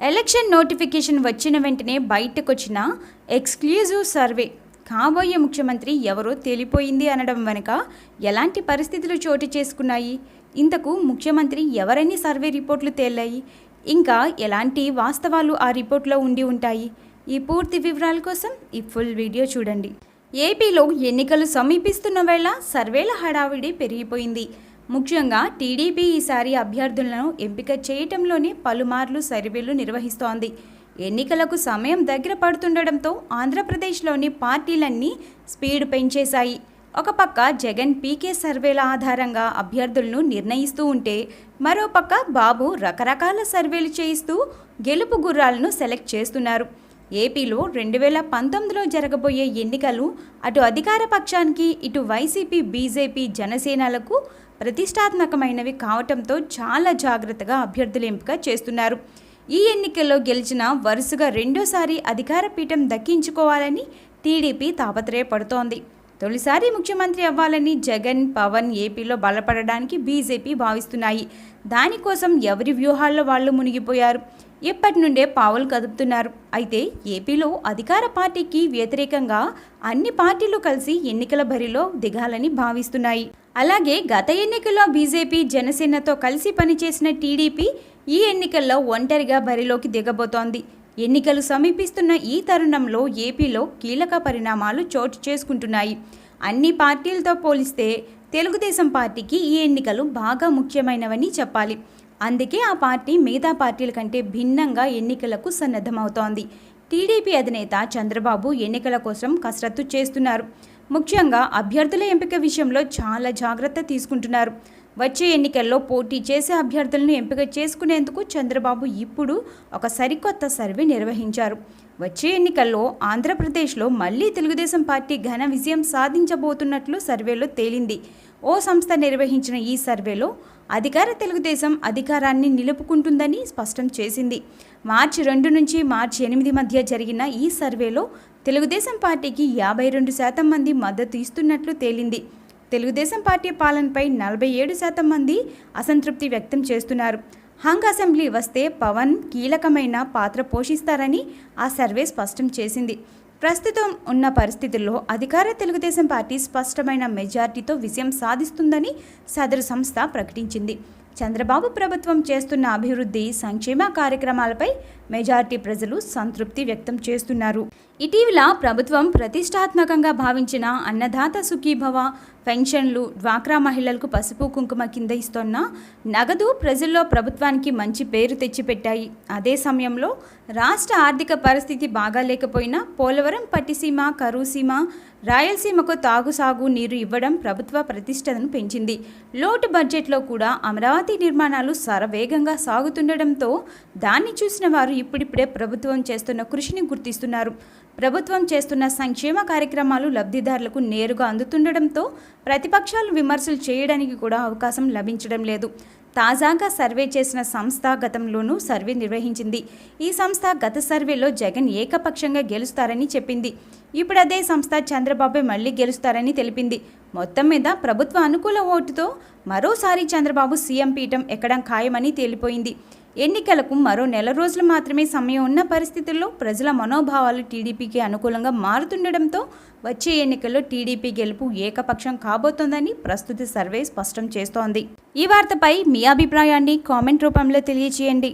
Election notification వచ్చిన వెంటనే బయటకొచ్చిన exclusive survey కాబోయే ముఖ్యమంత్రి ఎవరో తేలిపోయింది అనడం వెనుక ఎలాంటి పరిస్థితులు చోటు చేసుకున్నాయి, ఇంతకు ముఖ్యమంత్రి ఎవరని సర్వే రిపోర్ట్లు తేలాయి, ఇంకా ఎలాంటి వాస్తవాలు ఆ రిపోర్ట్లో ఉండి ఉంటాయి. ఈ పూర్తి వివరాల కోసం ఈ ఫుల్ వీడియో చూడండి. ఏపీలో ఎన్నికలు సమీపిస్తున్న వేళ సర్వేల హడావిడి పెరిగిపోయింది. ముఖ్యంగా టీడీపీ ఈసారి అభ్యర్థులను ఎంపిక చేయటంలోనే పలుమార్లు సర్వేలు నిర్వహిస్తోంది. ఎన్నికలకు సమయం దగ్గర పడుతుండటంతో ఆంధ్రప్రదేశ్లోని పార్టీలన్నీ స్పీడ్ పెంచేశాయి. ఒక పక్క జగన్ పీకే సర్వేల ఆధారంగా అభ్యర్థులను నిర్ణయిస్తూ ఉంటే, మరోపక్క బాబు రకరకాల సర్వేలు చేయిస్తూ గెలుపు గుర్రాలను సెలెక్ట్ చేస్తున్నారు. ఏపీలో 2019లో జరగబోయే ఎన్నికలు అటు అధికార పక్షానికి, ఇటు వైసీపీ, బీజేపీ, జనసేనలకు ప్రతిష్టాత్మకమైనవి కావటంతో చాలా జాగ్రత్తగా అభ్యర్థుల ఎంపిక చేస్తున్నారు. ఈ ఎన్నికల్లో గెలిచిన వరుసగా రెండోసారి అధికార పీఠం దక్కించుకోవాలని టీడీపీ తాపత్రయపడుతోంది. తొలిసారి ముఖ్యమంత్రి అవ్వాలని జగన్, పవన్ ఏపీలో బలపడడానికి బీజేపీ భావిస్తున్నాయి. దానికోసం ఎవరి వ్యూహాల్లో వాళ్ళు మునిగిపోయారు. ఎప్పటి నుండే పావులు కదుపుతున్నారు. అయితే ఏపీలో అధికార పార్టీకి వ్యతిరేకంగా అన్ని పార్టీలు కలిసి ఎన్నికల బరిలో దిగాలని భావిస్తున్నాయి. అలాగే గత ఎన్నికల్లో బీజేపీ, జనసేనతో కలిసి పనిచేసిన టీడీపీ ఈ ఎన్నికల్లో ఒంటరిగా బరిలోకి దిగబోతోంది. ఎన్నికలు సమీపిస్తున్న ఈ తరుణంలో ఏపీలో కీలక పరిణామాలు చోటు చేసుకుంటున్నాయి. అన్ని పార్టీలతో పోలిస్తే తెలుగుదేశం పార్టీకి ఈ ఎన్నికలు బాగా ముఖ్యమైనవని చెప్పాలి. అందుకే ఆ పార్టీ మిగతా పార్టీల కంటే భిన్నంగా ఎన్నికలకు సన్నద్ధమవుతోంది. టీడీపీ అధినేత చంద్రబాబు ఎన్నికల కోసం కసరత్తు చేస్తున్నారు. ముఖ్యంగా అభ్యర్థుల ఎంపిక విషయంలో చాలా జాగ్రత్త తీసుకుంటున్నారు. వచ్చే ఎన్నికల్లో పోటీ చేసే అభ్యర్థులను ఎంపిక చేసుకునేందుకు చంద్రబాబు ఇప్పుడు ఒక సరికొత్త సర్వే నిర్వహించారు. వచ్చే ఎన్నికల్లో ఆంధ్రప్రదేశ్లో మళ్లీ తెలుగుదేశం పార్టీ ఘన విజయం సాధించబోతున్నట్లు సర్వేలో తేలింది. ఓ సంస్థ నిర్వహించిన ఈ సర్వేలో అధికార తెలుగుదేశం అధికారాన్ని నిలుపుకుంటుందని స్పష్టం చేసింది. మార్చి 2 నుంచి మార్చి 8 మధ్య జరిగిన ఈ సర్వేలో తెలుగుదేశం పార్టీకి 52% మంది మద్దతు ఇస్తున్నట్లు తేలింది. తెలుగుదేశం పార్టీ పాలనపై 47% మంది అసంతృప్తి వ్యక్తం చేస్తున్నారు. హంగ్ అసెంబ్లీ వస్తే పవన్ కీలకమైన పాత్ర పోషిస్తారని ఆ సర్వే స్పష్టం చేసింది. ప్రస్తుతం ఉన్న పరిస్థితుల్లో అధికార తెలుగుదేశం పార్టీ స్పష్టమైన మెజార్టీతో విజయం సాధిస్తుందని సదరు సంస్థ ప్రకటించింది. చంద్రబాబు ప్రభుత్వం చేస్తున్న అభివృద్ధి, సంక్షేమ కార్యక్రమాలపై మెజార్టీ ప్రజలు సంతృప్తి వ్యక్తం చేస్తున్నారు. ఇటీవల ప్రభుత్వం ప్రతిష్టాత్మకంగా భావించిన అన్నదాత సుఖీభవ, పెన్షన్లు, డ్వాక్రా మహిళలకు పసుపు కుంకుమ కింద ఇస్తున్న నగదు ప్రజల్లో ప్రభుత్వానికి మంచి పేరు తెచ్చిపెట్టాయి. అదే సమయంలో రాష్ట్ర ఆర్థిక పరిస్థితి బాగాలేకపోయినా పోలవరం, పట్టిసీమ, కరుసీమ, రాయలసీమకు తాగుసాగు నీరు ఇవ్వడం ప్రభుత్వ ప్రతిష్టను పెంచింది. లోటు బడ్జెట్లో కూడా అమరావతి నిర్మాణాలు శరవేగంగా సాగుతుండటంతో దాన్ని చూసిన వారు ఇప్పుడిప్పుడే ప్రభుత్వం చేస్తున్న కృషిని గుర్తిస్తున్నారు. ప్రభుత్వం చేస్తున్న సంక్షేమ కార్యక్రమాలు లబ్ధిదారులకు నేరుగా అందుతుండటంతో ప్రతిపక్షాలు విమర్శలు చేయడానికి కూడా అవకాశం లభించడం లేదు. తాజాగా సర్వే చేసిన సంస్థ గతంలోనూ సర్వే నిర్వహించింది. ఈ సంస్థ గత సర్వేలో జగన్ ఏకపక్షంగా గెలుస్తారని చెప్పింది. ఇప్పుడు అదే సంస్థ చంద్రబాబు మళ్లీ గెలుస్తారని తెలిపింది. మొత్తం మీద ప్రభుత్వ అనుకూల ఓటుతో మరోసారి చంద్రబాబు సీఎం పీఠం ఎక్కడం ఖాయమని తేలిపోయింది. ఎన్నికలకు మరో నెల రోజులు మాత్రమే సమయం ఉన్న పరిస్థితుల్లో ప్రజల మనోభావాలు టీడీపీకి అనుకూలంగా మారుతుండటంతో వచ్చే ఎన్నికల్లో టీడీపీ గెలుపు ఏకపక్షం కాబోతోందని ప్రస్తుత సర్వే స్పష్టం చేస్తోంది. ఈ వార్తపై మీ అభిప్రాయాన్ని కామెంట్ రూపంలో తెలియజేయండి.